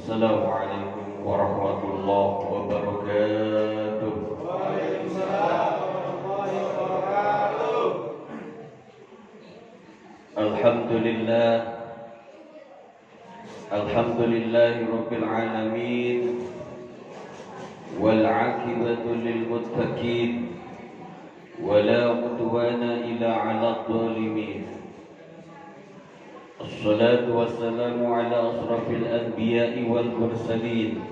Assalamualaikum warahmatullahi wabarakatuh. Waalaikumsalam warahmatullahi wabarakatuh. Alhamdulillah, alhamdulillahi rabbil alamin, wal aqibatu lil muttaqin, wala udwana illa 'alal zalimin. Assalatu wassalamu ala asrafil anbiya'i wal mursalin,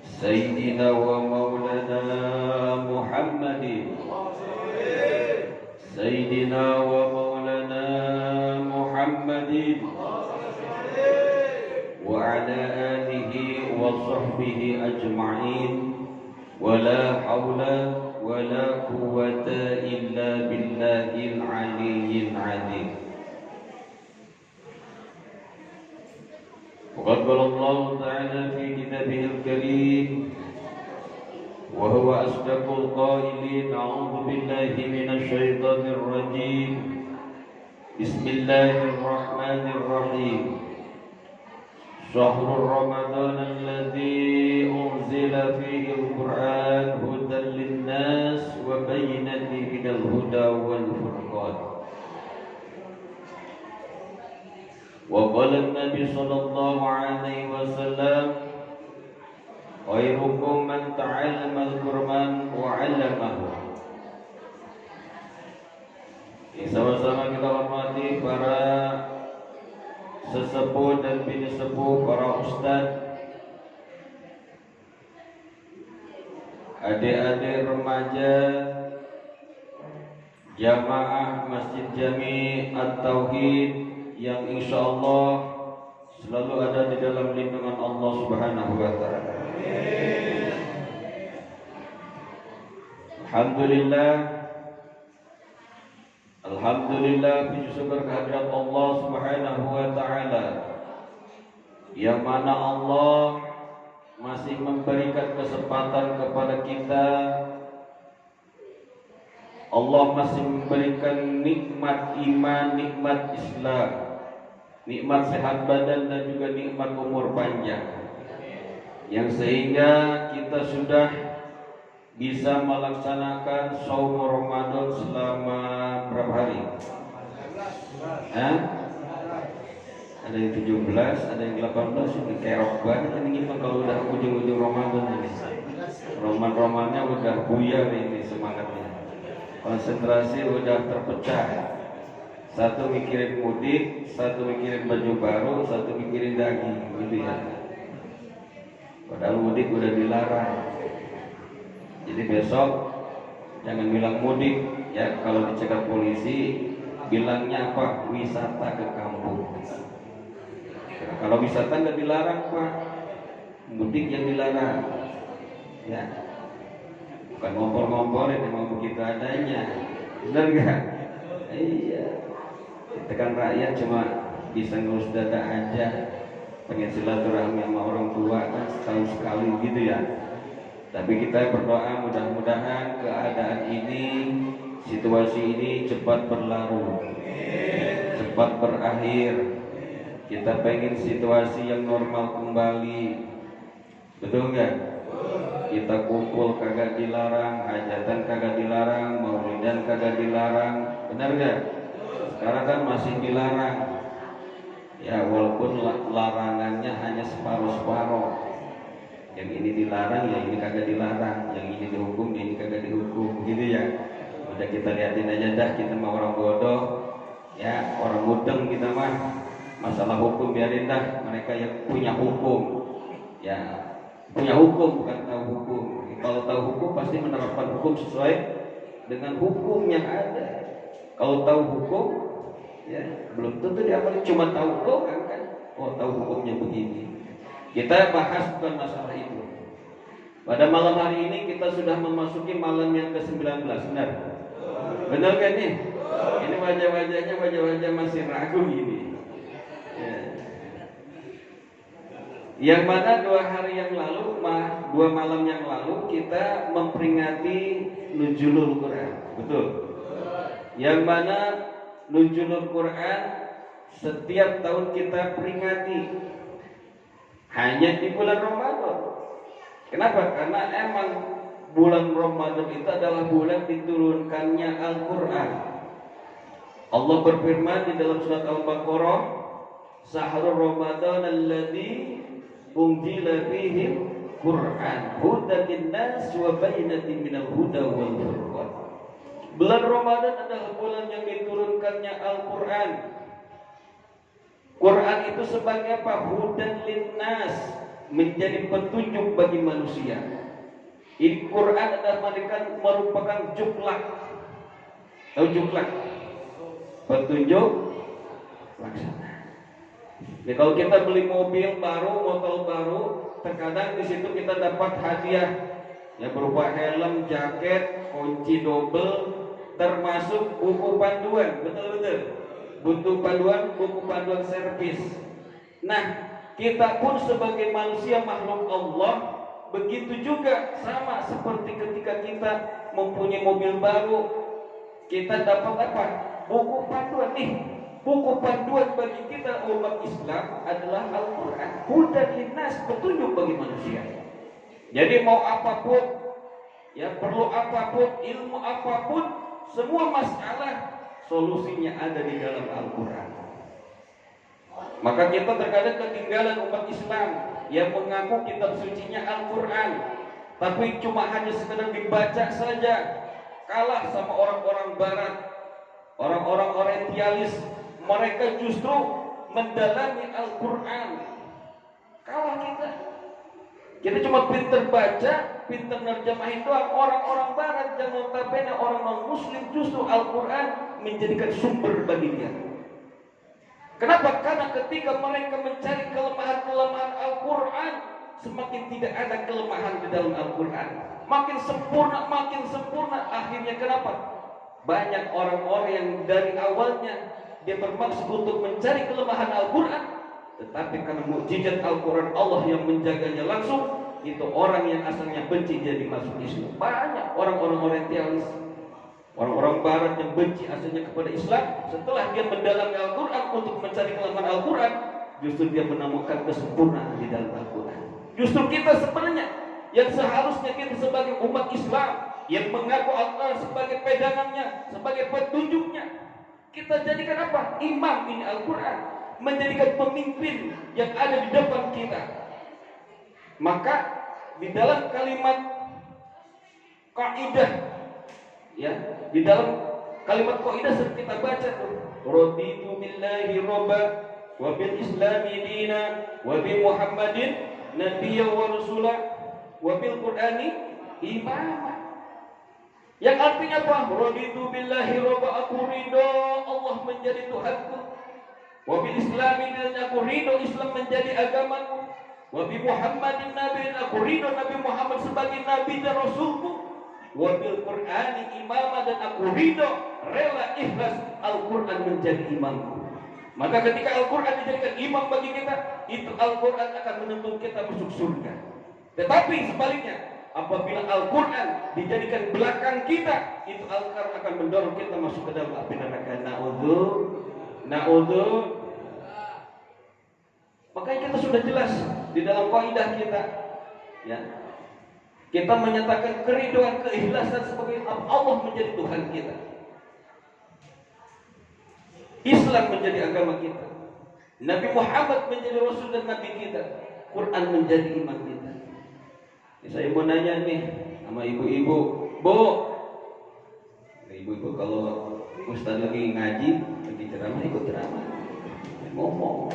Sayyidina wa maulana Muhammadin, Sayyidina wa maulana Muhammadin, wa ala alihi wa sahbihi ajma'in, wa la hawla wa la quwwata illa billahil aliyyil azim. وقد قال الله تعالى في كتابه الكريم وهو أصدق القائلين: أعوذ بالله من الشيطان الرجيم، بسم الله الرحمن الرحيم، شهر رمضان الذي أنزل فيه القرآن هدى للناس وبينات من الهدى والفرقان. وقال النبي صلى الله عليه وسلم: خيركم من تعلم القرآن وعلمه. Sama-sama kita hormati para sesepuh dan bini sepuh, para ustadz, adik-adik remaja, jamaah Masjid Jami At-Tauhid yang insya Allah selalu ada di dalam lindungan Allah Subhanahu wa Ta'ala. Alhamdulillah, alhamdulillah, puji syukur kehadirat Allah Subhanahu wa Ta'ala, yang mana Allah masih memberikan kesempatan kepada kita. Allah masih memberikan nikmat iman, nikmat Islam, nikmat sehat badan, dan juga nikmat umur panjang, yang sehingga kita sudah bisa melaksanakan saum Ramadan selama berapa hari? Ada yang 17, ada yang 18, ini kerok banget ini kalau udah ujung-ujung Ramadan ini. Roman-romannya udah buyar ini semangatnya. Konsentrasi udah terpecah. Satu mikirin mudik, satu mikirin baju baru, satu mikirin daging, gitu ya. Padahal mudik udah dilarang. Jadi besok jangan bilang mudik ya, kalau dicegat polisi bilangnya apa? Wisata ke kampung. Kalau wisata nggak dilarang Pak, mudik yang dilarang. Ya. Bukan ngompor-ngomporin, emang begitu adanya. Benar gak? Iya. Kita kan rakyat cuma bisa ngurus dada aja, pengen silaturahmi sama orang tua kan setahun sekali gitu ya. Tapi kita berdoa mudah-mudahan keadaan ini, situasi ini cepat berlalu, cepat berakhir. Kita pengen situasi yang normal kembali. Betul gak? Kita kumpul kagak dilarang, hajatan kagak dilarang, maulidan kagak dilarang, benar gak? Sekarang kan masih dilarang. Ya walaupun larangannya hanya separuh-separuh. Yang ini dilarang, yang ini kagak dilarang, yang ini dihukum, yang ini kagak dihukum, gitu ya. Udah kita liatin aja dah, kita mah orang bodoh, ya orang mudeng kita mah. Masalah hukum biarin dah, mereka yang punya hukum, ya. Punya hukum, bukan tahu hukum. Kalau tahu hukum pasti menerapkan hukum sesuai dengan hukum yang ada. Kalau tahu hukum, ya belum tentu diamalin, cuma tahu doang kan. Oh tahu hukumnya begini. Kita bahas bukan masalah itu. Pada malam hari ini kita sudah memasuki malam yang ke-19, benar? Benar kan nih? Ini wajah-wajahnya wajah-wajah masih ragu ini. Ya. Yang mana 2 hari yang lalu, 2 malam yang lalu kita memperingati Nuzulul Quran, betul? Yang mana Nuzulul Quran setiap tahun kita peringati hanya di bulan Ramadan. Kenapa? Karena emang bulan Ramadan itu adalah bulan diturunkannya Al-Quran. Allah berfirman di dalam surat Al-Baqarah, Sahrul Ramadan alladzi unzila fihi Quran hudan linnas wa bayyinatin minal huda wal furqan. Bulan Ramadan adalah bulan yang diturunkannya Al-Quran. Quran itu sebagai apa? Hudan linnas, menjadi petunjuk bagi manusia. Ini Quran adalah merupakan juklak. Tahu juklak? Petunjuk laksana. Jadi kalau kita beli mobil baru, motor baru, terkadang di situ kita dapat hadiah yang berupa helm, jaket, kunci double, termasuk buku panduan. Betul-betul. Buku panduan servis. Nah, kita pun sebagai manusia makhluk Allah, begitu juga sama seperti ketika kita mempunyai mobil baru, kita dapat apa? Buku panduan nih. Buku panduan bagi kita umat Islam adalah Al-Quran. Hudan linnas, petunjuk bagi manusia. Jadi mau apapun, ya perlu apapun, ilmu apapun, semua masalah solusinya ada di dalam Al-Quran. Maka kita terkadang ketinggalan umat Islam yang mengaku kitab sucinya Al-Quran, tapi cuma hanya sekedar dibaca saja, kalah sama orang-orang Barat, orang-orang Orientalis. Mereka justru mendalami Al-Quran. Kalah kita. Kita cuma pintar baca, pintar nerjemahin doang. Orang-orang Barat yang notabene orang non-Muslim, justru Al-Quran menjadikan sumber bagi dia. Kenapa? Karena ketika mereka mencari kelemahan-kelemahan Al-Quran, semakin tidak ada kelemahan di dalam Al-Quran. Makin sempurna, akhirnya kenapa? Banyak orang-orang yang dari awalnya dia bermaksud untuk mencari kelemahan Al-Quran, tetapi karena mukjizat Al-Quran Allah yang menjaganya langsung, itu orang yang asalnya benci jadi masuk Islam. Banyak orang-orang Orientalis, orang-orang Barat yang benci asalnya kepada Islam, setelah dia mendalami Al-Quran untuk mencari kelemahan Al-Quran, justru dia menemukan kesempurnaan di dalam Al-Quran. Justru kita sebenarnya yang seharusnya kita sebagai umat Islam yang mengaku Al-Quran sebagai pegangannya, sebagai petunjuknya, kita jadikan apa? Imam ini Al-Quran, menjadikan pemimpin yang ada di depan kita. Maka di dalam kalimat kaidah, ya, di dalam kalimat kaidah sering kita baca tuh, raditu billahi robba wa bil islami dina wa bi muhammadin nabiyya wa rasula wa bil qur'ani imama. Yang artinya apa? Raditu billahi robba, aku ridho Allah menjadi Tuhanku. Wa bil islami dan aku ridho Islam menjadi agamaku. Wa bi muhammadin nabiyyin, aku ridho Nabi Muhammad sebagai nabi dan rasulku. Wa bil qur'ani imama, dan aku ridho rela ikhlas Al-Quran menjadi imamku. Maka ketika Al-Quran dijadikan imam bagi kita, itu Al-Quran akan menuntun kita masuk surga. Tetapi sebaliknya, apabila Al-Quran dijadikan belakang kita, itu Al-Quran akan mendorong kita masuk ke dalam api neraka. Na'udzu. Makanya kita sudah jelas di dalam kaidah kita, ya, kita menyatakan keriduan, keikhlasan sebagai Allah menjadi Tuhan kita, Islam menjadi agama kita, Nabi Muhammad menjadi Rasul dan Nabi kita, Quran menjadi imam kita. Saya mau nanya nih sama ibu-ibu, Bu, ibu-ibu kalau Ustaz lagi ngaji, lagi ceramah, ikut ceramah, ngomong,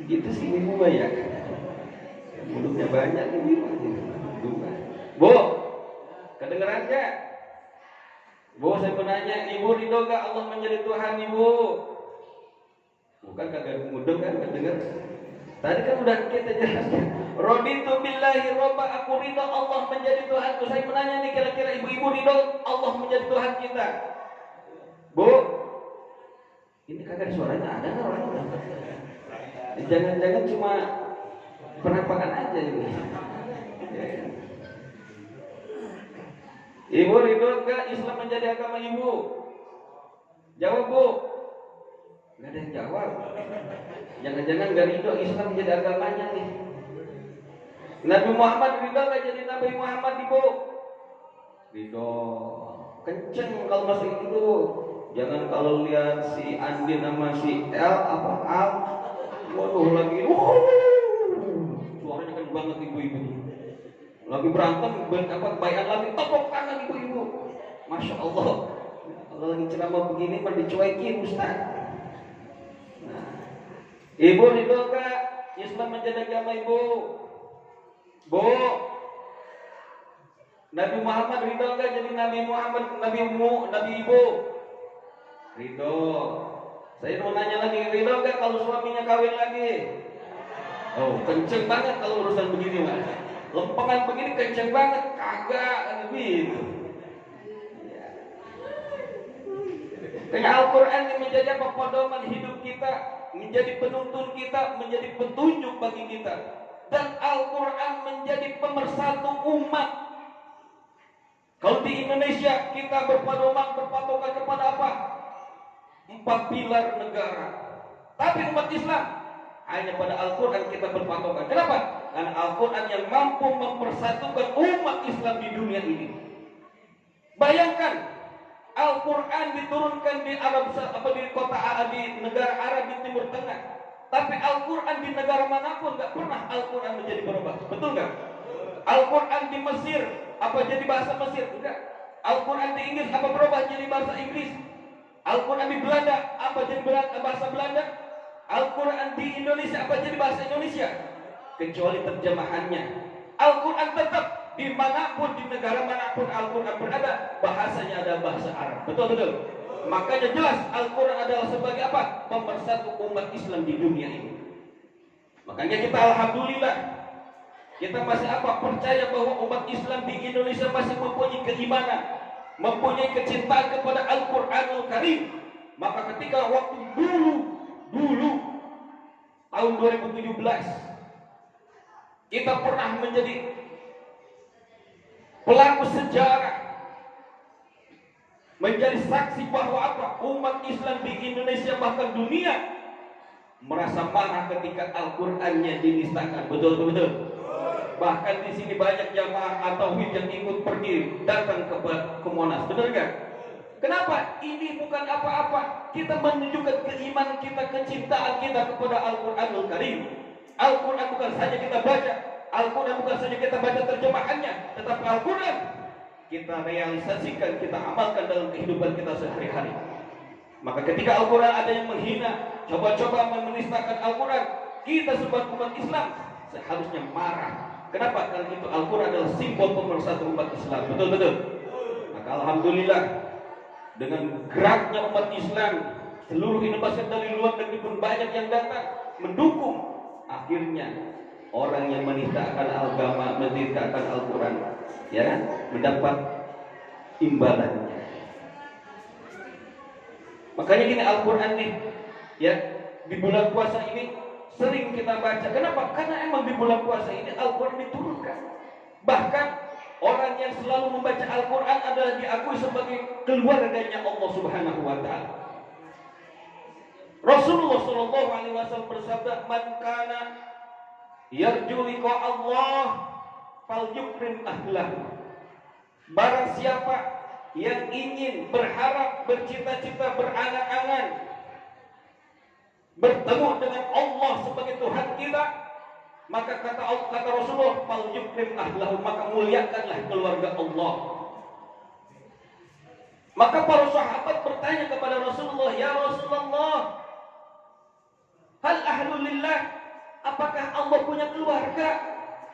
gitu sih ibu banyak, mulutnya banyak ibu. Bu, kedengeran gak? Bu, saya mau nanya, ibu ridho gak Allah menjadi Tuhan ibu? Bukan kagak mudeng kan, kedenger? Tadi kan udah kita jelaskan. Raditu billahi robba, aku ridho Allah menjadi Tuhanku. Saya menanya nih, kira-kira ibu-ibu ridho Allah menjadi Tuhan kita? Bu, ini kagak suaranya ada nggak orangnya? Jangan-jangan cuma penampakan aja ini. Ibu ridho enggak Islam menjadi agama ibu? Jawab, Bu. Nggak ada yang jawab. Jangan-jangan nggak ridho Islam menjadi agamanya nih. Nabi Muhammad ridho nggak jadi Nabi Muhammad Ibu? Ridho. Kenceng kalau masuk itu. Jangan kalau lihat si Andin sama si El apa Al, waduh lagi, suaranya kenceng banget ibu-ibu. Lagi berantem, bayan lagi tepuk tangan ibu-ibu. Masya Allah. Kalau lagi ceramah begini malah dicuekin Ustaz. Nah, Ibu ridho nggak Islam menjadi agama Ibu? Bu, Nabi Muhammad ridho nggak jadi Nabi Muhammad, Nabi Ibu? Ridho. Saya mau nanya lagi, ridho nggak kalau suaminya kawin lagi? Oh, kenceng banget kalau urusan begini mas. Lempengan begini kenceng banget, kagak gitu. Kayak Al-Quran yang menjadi apa pedoman hidup kita, menjadi penuntun kita, menjadi petunjuk bagi kita. Dan Al-Quran menjadi pemersatu umat. Kalau di Indonesia kita berpatokan kepada apa? 4 pilar negara. Tapi umat Islam hanya pada Al-Quran kita berpatokan. Kenapa? Karena Al-Quran yang mampu mempersatukan umat Islam di dunia ini. Bayangkan, Al-Quran diturunkan di di negara Arab di Timur Tengah. Tapi Al-Quran di negara manapun nggak pernah Al-Quran menjadi berubah. Betul nggak? Al-Quran di Mesir apa jadi bahasa Mesir? Enggak. Al-Quran di Inggris apa berubah jadi bahasa Inggris? Al-Quran di Belanda apa jadi bahasa Belanda? Al-Quran di Indonesia apa jadi bahasa Indonesia? Kecuali terjemahannya. Al-Quran tetap dimanapun, di negara manapun Al-Quran berada, bahasanya adalah bahasa Arab. Betul-betul. Makanya jelas Al-Quran adalah sebagai apa? Pemersatu umat Islam di dunia ini. Makanya kita alhamdulillah, kita masih apa? Percaya bahwa umat Islam di Indonesia masih mempunyai keimanan, mempunyai kecintaan kepada Al-Quranul Karim. Maka ketika waktu dulu tahun 2017 kita pernah menjadi pelaku sejarah, menjadi saksi bahwa apa? Umat Islam di Indonesia bahkan dunia merasa marah ketika Al-Qur'annya dinistakan. Betul. Bahkan di sini banyak jamaah atau yang ikut pergi datang ke Monas. Benar nggak? Kenapa? Ini bukan apa-apa. Kita menunjukkan keimanan kita, kecintaan kita kepada Al-Qur'anul Karim. Al-Quran bukan saja kita baca, Al-Quran bukan saja kita baca terjemahannya, tetapi Al-Quran kita realisasikan, kita amalkan dalam kehidupan kita sehari-hari. Maka ketika Al-Quran ada yang menghina, coba-coba menistakan Al-Quran, kita sebagai umat Islam seharusnya marah. Kenapa? Karena itu Al-Quran adalah simbol pemersatu umat Islam. Betul. Maka alhamdulillah, dengan geraknya umat Islam, seluruh Indonesia dari luar negeri pun banyak yang datang mendukung. Akhirnya orang yang menistakan agama, menistakan Al-Quran, ya kan, mendapat imbalannya. Makanya gini, Al-Quran nih, ya, di bulan puasa ini sering kita baca. Kenapa? Karena emang di bulan puasa ini Al-Quran diturunkan. Bahkan orang yang selalu membaca Al-Quran adalah diakui sebagai keluarganya Allah Subhanahu wa Ta'ala. Rasulullah Shallallahu Alaihi Wasallam bersabda, "Man kana yarju liqa Allah, falyukrim ahlah." Barang siapa yang ingin, berharap, bercita-cita, berangan-angan bertemu dengan Allah sebagai Tuhan kita, maka kata Rasulullah, falyukrim ahlah, maka muliakanlah keluarga Allah. Maka para sahabat bertanya kepada Rasulullah, "Ya Rasulullah, hal ahlulillah, apakah Allah punya keluarga?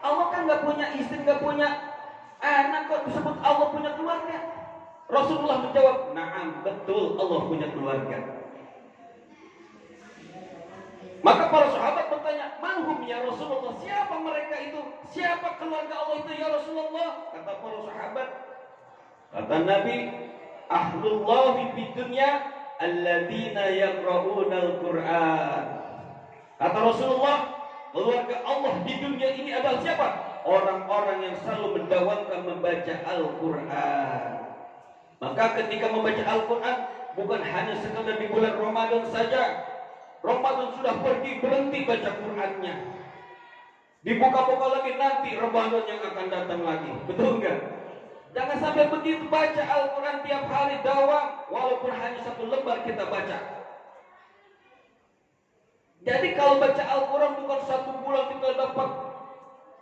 Allah kan nggak punya istri, nggak punya anak, kok disebut Allah punya keluarga?" Rasulullah menjawab, "Na'am, betul, Allah punya keluarga." Maka para sahabat bertanya, "Manhum ya Rasulullah? Siapa mereka itu? Siapa keluarga Allah itu ya Rasulullah?" Kata para sahabat, kata Nabi, "Ahlullahi fid dunya alladzina yaqra'una al-Qur'an." Kata Rasulullah, keluarga Allah di dunia ini adalah siapa? Orang-orang yang selalu mendawamkan membaca Al-Quran. Maka ketika membaca Al-Quran, bukan hanya sekadar di bulan Ramadan saja. Ramadan sudah pergi, berhenti baca Qurannya. Dibuka-buka lagi nanti Ramadan yang akan datang lagi. Betul enggak? Jangan sampai begitu baca Al-Quran tiap hari dawam, walaupun hanya 1 lembar kita baca. Jadi kalau baca Al-Quran bukan 1 bulan kita dapat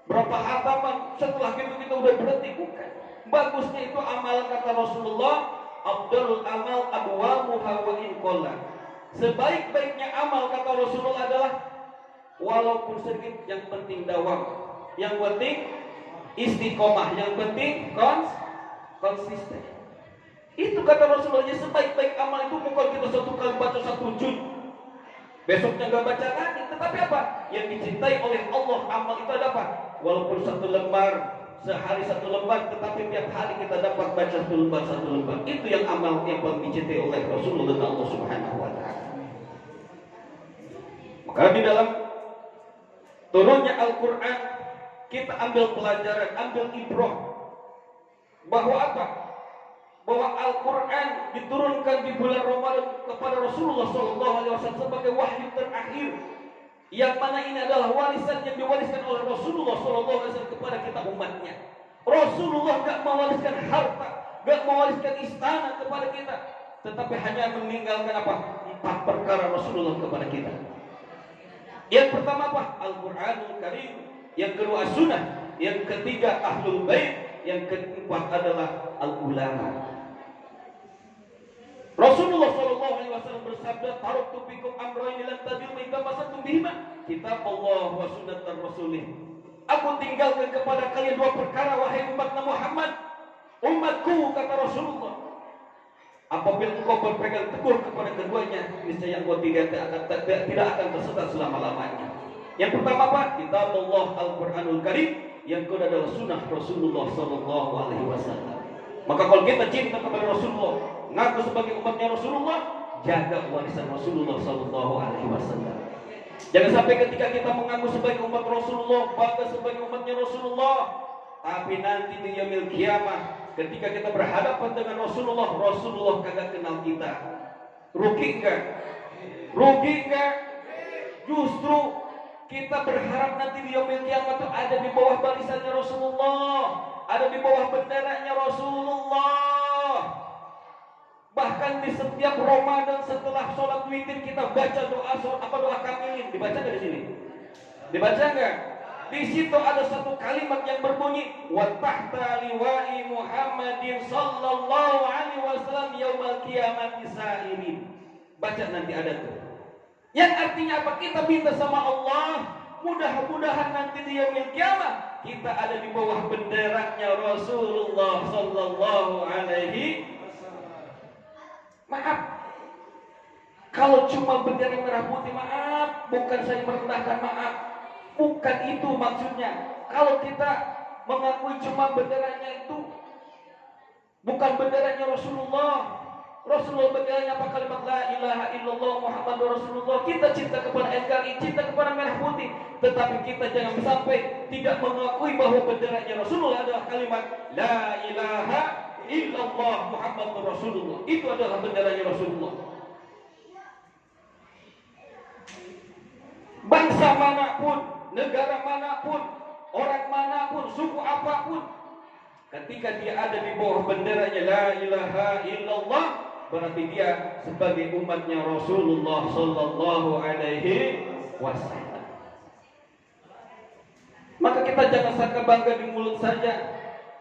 berapa hataman, setelah itu kita udah berhenti, bukan. Bagusnya itu amalan kata Rasulullah, Abdul amal adwamuha wa in qalla. Sebaik-baiknya amal kata Rasulullah adalah walaupun sedikit, yang penting dawam, yang penting istiqomah, yang penting konsisten. Itu kata Rasulullah. Sebaik-baik amal itu bukan kita 1 kali baca 1 juz, besoknya nggak baca lagi. Tetapi apa? Yang dicintai oleh Allah amal itu ada apa? Walaupun 1 lembar, sehari 1 lembar, tetapi tiap hari kita dapat baca 1 lembar, 1 lembar. Itu yang amal yang paling dicintai oleh Rasulullah dan Allah Subhanahu wa Ta'ala. Maka di dalam turunnya Al-Quran kita ambil pelajaran, ambil ibrah bahwa apa? Bahwa Al-Quran diturunkan di bulan Ramadan kepada Rasulullah SAW sebagai wahyu terakhir, yang mana ini adalah warisan yang diwariskan oleh Rasulullah SAW kepada kita umatnya. Rasulullah gak mewariskan harta, gak mewariskan istana kepada kita, tetapi hanya meninggalkan apa? 4 perkara Rasulullah kepada kita. Yang pertama apa? Al-Quranul Karim. Yang kedua As-Sunnah. Yang ketiga Ahlul Bait. Yang keempat adalah Al-Ulama. Rasulullah SAW bersabda, "Taraktu fikum amrayni lan tadillu ma tamassaktum bihima, kitab Allah wa sunnatar rasulih." Aku tinggalkan kepada kalian 2 perkara wahai umat Muhammad, umatku, kata Rasulullah. Apabila engkau berpegang teguh kepada keduanya, niscaya engkau tidak akan tersesat selama-lamanya. Yang pertama apa? Kitab Allah Al-Quranul Karim. Yang kedua adalah sunnah Rasulullah SAW. Maka kalau kita cinta kepada Rasulullah, ngaku sebagai umatnya Rasulullah, jaga warisan Rasulullah SAW. Jangan sampai ketika kita mengaku sebagai umat Rasulullah, bangga sebagai umatnya Rasulullah, tapi nanti di yaumil kiamah, ketika kita berhadapan dengan Rasulullah, Rasulullah kagak kenal kita. Rugi enggak? Rugi enggak? Justru kita berharap nanti di yaumil kiamah itu ada di bawah barisannya Rasulullah, ada di bawah benderanya Rasulullah. Bahkan di setiap Ramadan setelah sholat witir kita baca doa kamilin. Dibaca nggak di sini? Dibaca nggak? Di situ ada 1 kalimat yang berbunyi, wa tahta liwa'i Muhammadin sallallahu alaihi wasallam yaumal qiyamati sa'irin. Baca nanti ada tuh. Yang artinya apa? Kita minta sama Allah, mudah-mudahan nanti di yaumil kiamah kita ada di bawah benderanya Rasulullah sallallahu alaihi wasallam. Maaf, kalau cuma bendera merah putih, maaf, bukan saya merendahkan, maaf. Bukan itu maksudnya. Kalau kita mengakui cuma benderanya itu bukan benderanya Rasulullah. Rasulullah benderanya apa? Kalimat la ilaha illallah Muhammadur Rasulullah. Kita cinta kepada NKRI, cinta kepada merah putih, tetapi kita jangan sampai tidak mengakui bahwa benderanya Rasulullah adalah kalimat la ilaha illallah Muhammadur Rasulullah. Itu adalah benderanya Rasulullah. Bangsa manapun, negara manapun, orang manapun, suku apapun, ketika dia ada di bawah benderanya la ilaha illallah, berarti dia sebagai umatnya Rasulullah sallallahu alaihi wasallam. Maka kita jangan sangka bangga di mulut saja,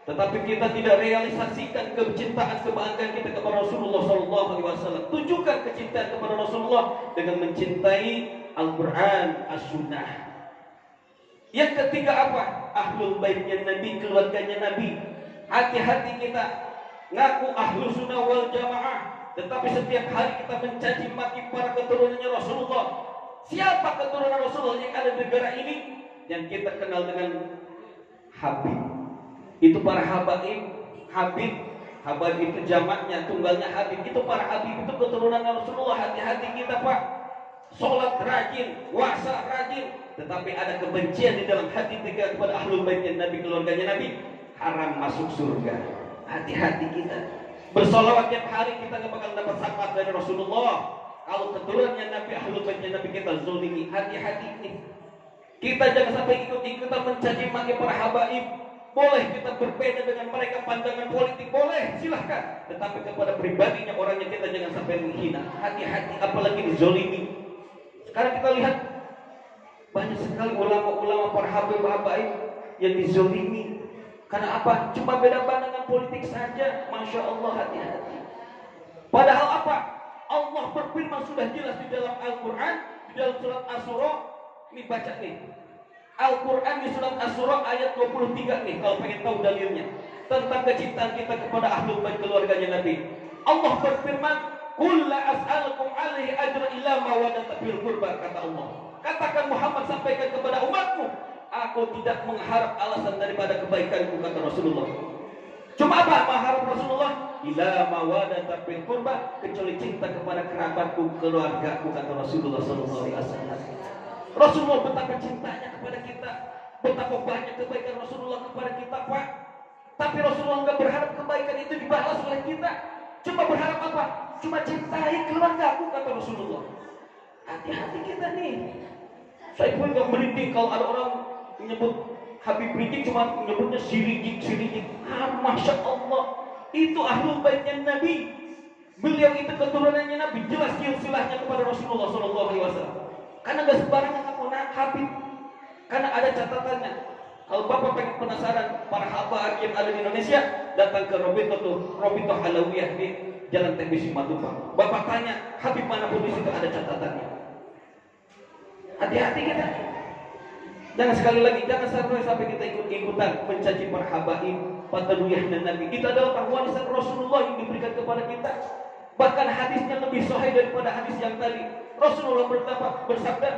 tetapi kita tidak realisasikan kecintaan, kebanggaan kita kepada Rasulullah sallallahu alaihi wasallam. Tunjukkan kecintaan kepada Rasulullah dengan mencintai Al-Quran, As-Sunnah. Yang ketiga apa? Ahlul baitnya Nabi, keluarganya Nabi. Hati-hati kita ngaku ahlu sunnah wal jamaah, tetapi setiap hari kita mencaci maki para keturunannya Rasulullah. Siapa keturunan Rasulullah yang ada di negara ini? Yang kita kenal dengan Habib. Itu para habaib. Habib itu jamaknya, tunggalnya Habib. Itu para Habib, itu keturunan Rasulullah. Hati-hati kita, Pak. Sholat rajin, puasa rajin, tetapi ada kebencian di dalam hati kita kepada ahlul baitnya Nabi, keluarganya Nabi, haram masuk surga. Hati-hati kita. Bersolawat tiap hari kita nggak bakal dapat syafaat dari Rasulullah. Kalau keturunannya Nabi, ahlul baitnya Nabi kita zolimi. Hati-hati ini. Kita jangan sampai ikut-ikutan mencaci maki para habaib. Boleh kita berbeda dengan mereka pandangan politik, boleh, silahkan. Tetapi kepada pribadinya orangnya kita jangan sampai menghina. Hati-hati, apalagi dizolimi. Sekarang kita lihat banyak sekali ulama-ulama para habaib yang dizolimi. Karena apa? Cuma beda pandangan politik saja. Masya Allah, hati-hati. Padahal apa? Allah berfirman sudah jelas di dalam Al-Quran, di dalam surat Asy-Syura. Ini baca nih. Al-Quran di surat Asy-Syura ayat 23 nih, kalau pengen tahu dalilnya. Tentang kecintaan kita kepada ahlul bait keluarganya Nabi. Allah berfirman, "Qul la as'alukum 'alaihi ajran illa mawaddah fil qurba," kata Allah. Katakan Muhammad, sampaikan kepada umatmu, aku tidak mengharap alasan daripada kebaikanku, kata Rasulullah. Cuma apa mengharap Rasulullah? Ila mawaddah fil qurba, kecuali cinta kepada kerabatku, keluargaku, kata Rasulullah sallallahu alaihi wasallam. Rasulullah betapa cintanya kepada kita, betapa banyak kebaikan Rasulullah kepada kita, Pak. Tapi Rasulullah nggak berharap kebaikan itu dibalas oleh kita. Cuma berharap apa? Cuma cintai keluargaku, kata Rasulullah. Hati-hati kita nih. Saya pun nggak merinding kalau ada orang menyebut Habib Rizik, cuma menyebutnya Sirizik. Masya Allah, itu ahlul baitnya Nabi. Beliau itu keturunannya Nabi, jelas silsilahnya kepada Rasulullah SAW. Karena gak sembarangan ngaku Habib, karena ada catatannya. Kalau Bapak pengen penasaran para habaib yang ada di Indonesia, datang ke Robitoh Alawiyah di Jalan TBC Matupang. Bapak tanya Habib manapun di situ ada catatannya. Hati-hati kita. Jangan sekali lagi, jangan sampai kita ikut-ikutan mencaci para habaib, pataduyah dan Nabi. Itu adalah warisan Rasulullah yang diberikan kepada kita. Bahkan hadisnya lebih sahih daripada hadis yang tadi. Rasulullah bersabda,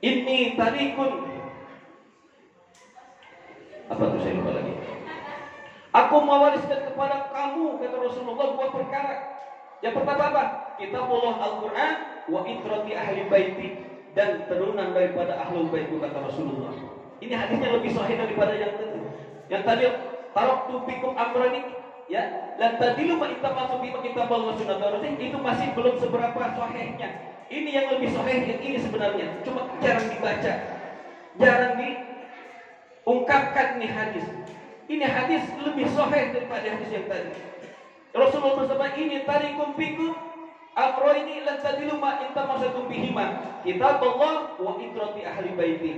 "Inni tarikun." Apa tuh, saya lupa lagi. Aku mewariskan kepada kamu, kata Rasulullah, dua perkara. Yang pertama apa? Kitabullah Al-Quran wa itrati ahli baiti, dan turunan daripada ahlul baitku, kata Rasulullah. Ini hadisnya lebih sahih daripada yang tadi. Yang tadi taraktu bikum amrani, ya, dan tadi lupa kita masuk di kitabullah wa sunnah Rasul, itu masih belum seberapa sahihnya. Ini yang lebih sahih, yang ini sebenarnya cuma jarang dibaca, jarang diungkapkan nih hadis. Ini hadis lebih sahih daripada hadis yang tadi. Rasulullah bersabda, "Ini tarikum bikum amroini lan tadilu ma intamasatum bihima, kitabullah wa itrati ahli baiti."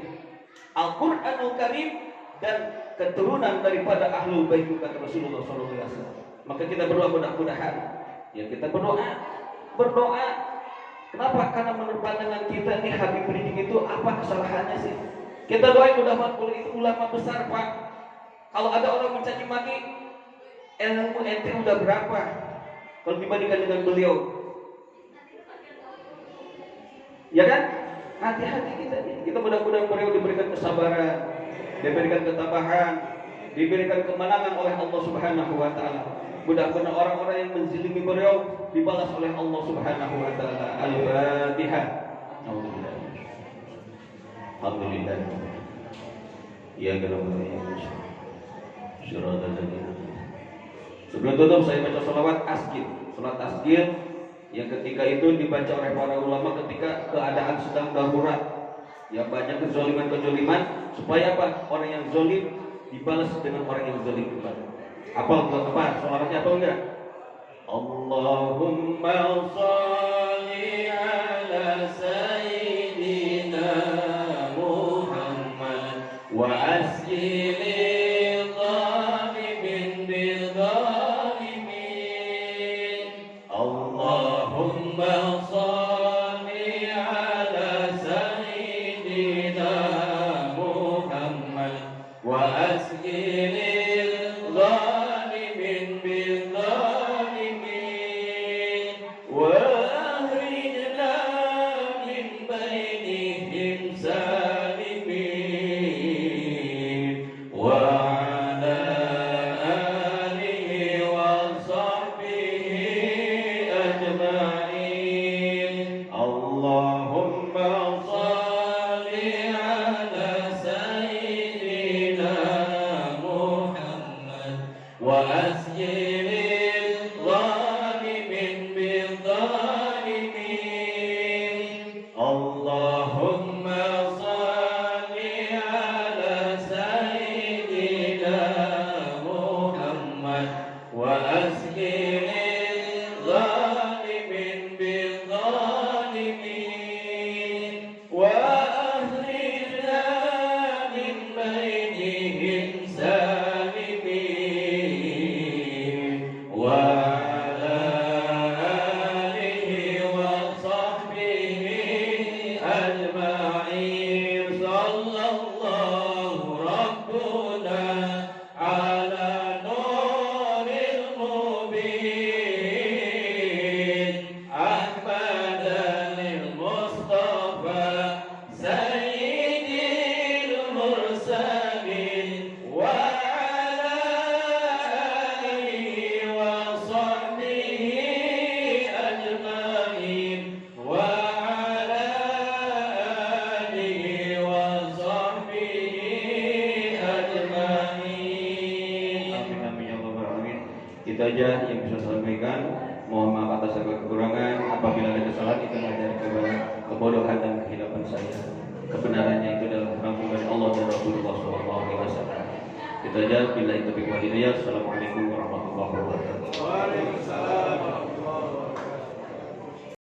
Al-Qur'anul Karim dan keturunan daripada ahlul bait, kata Rasulullah SAW. Maka kita berdoa, mudah-mudahan ya kita berdoa. Kenapa? Karena menurut pandangan kita nih Habib Rizik itu apa kesalahannya sih? Kita doain mudah-mudahan itu ulama besar, Pak. Kalau ada orang mencaci maki, ilmu ente udah berapa kalau dibandingkan dengan beliau? Ya kan? Hati-hati kita mudah-mudahan beliau diberikan kesabaran, diberikan ketabahan, diberikan kemenangan oleh Allah Subhanahu wa taala. Mudah-mudahan orang-orang yang menzalimi beliau dibalas oleh Allah Subhanahu wa taala. Al-Fatihah. Alhamdulillah. Ya sebelum tutup saya baca salawat asqil. Salat asqil yang ketika itu dibaca oleh para ulama ketika keadaan sedang darurat. Ya, banyak kezaliman supaya apa? Orang yang zalim dibalas dengan orang yang zalim kembali. Apa suaranya apa enggak? Allahumma sholli ala sayyidina Muhammad wa asqil dhalimin bil dhalimin. Allahumma sholli ala sayyidina Muhammad wa asqil dhalimin bil dhalimin wa Itu aja yang bisa saya sampaikan. Mohon maaf atas segala kekurangan. Apabila ada kesalahan itu adalah dari kebodohan dan kehilapan saya. Kebenarannya itu adalah langsung dari Allah dan Rasulullah SAW. Itu aja. Bila itu bikin hidayah. Assalamualaikum warahmatullahi wabarakatuh. Waalaikumsalam warahmatullahi wabarakatuh.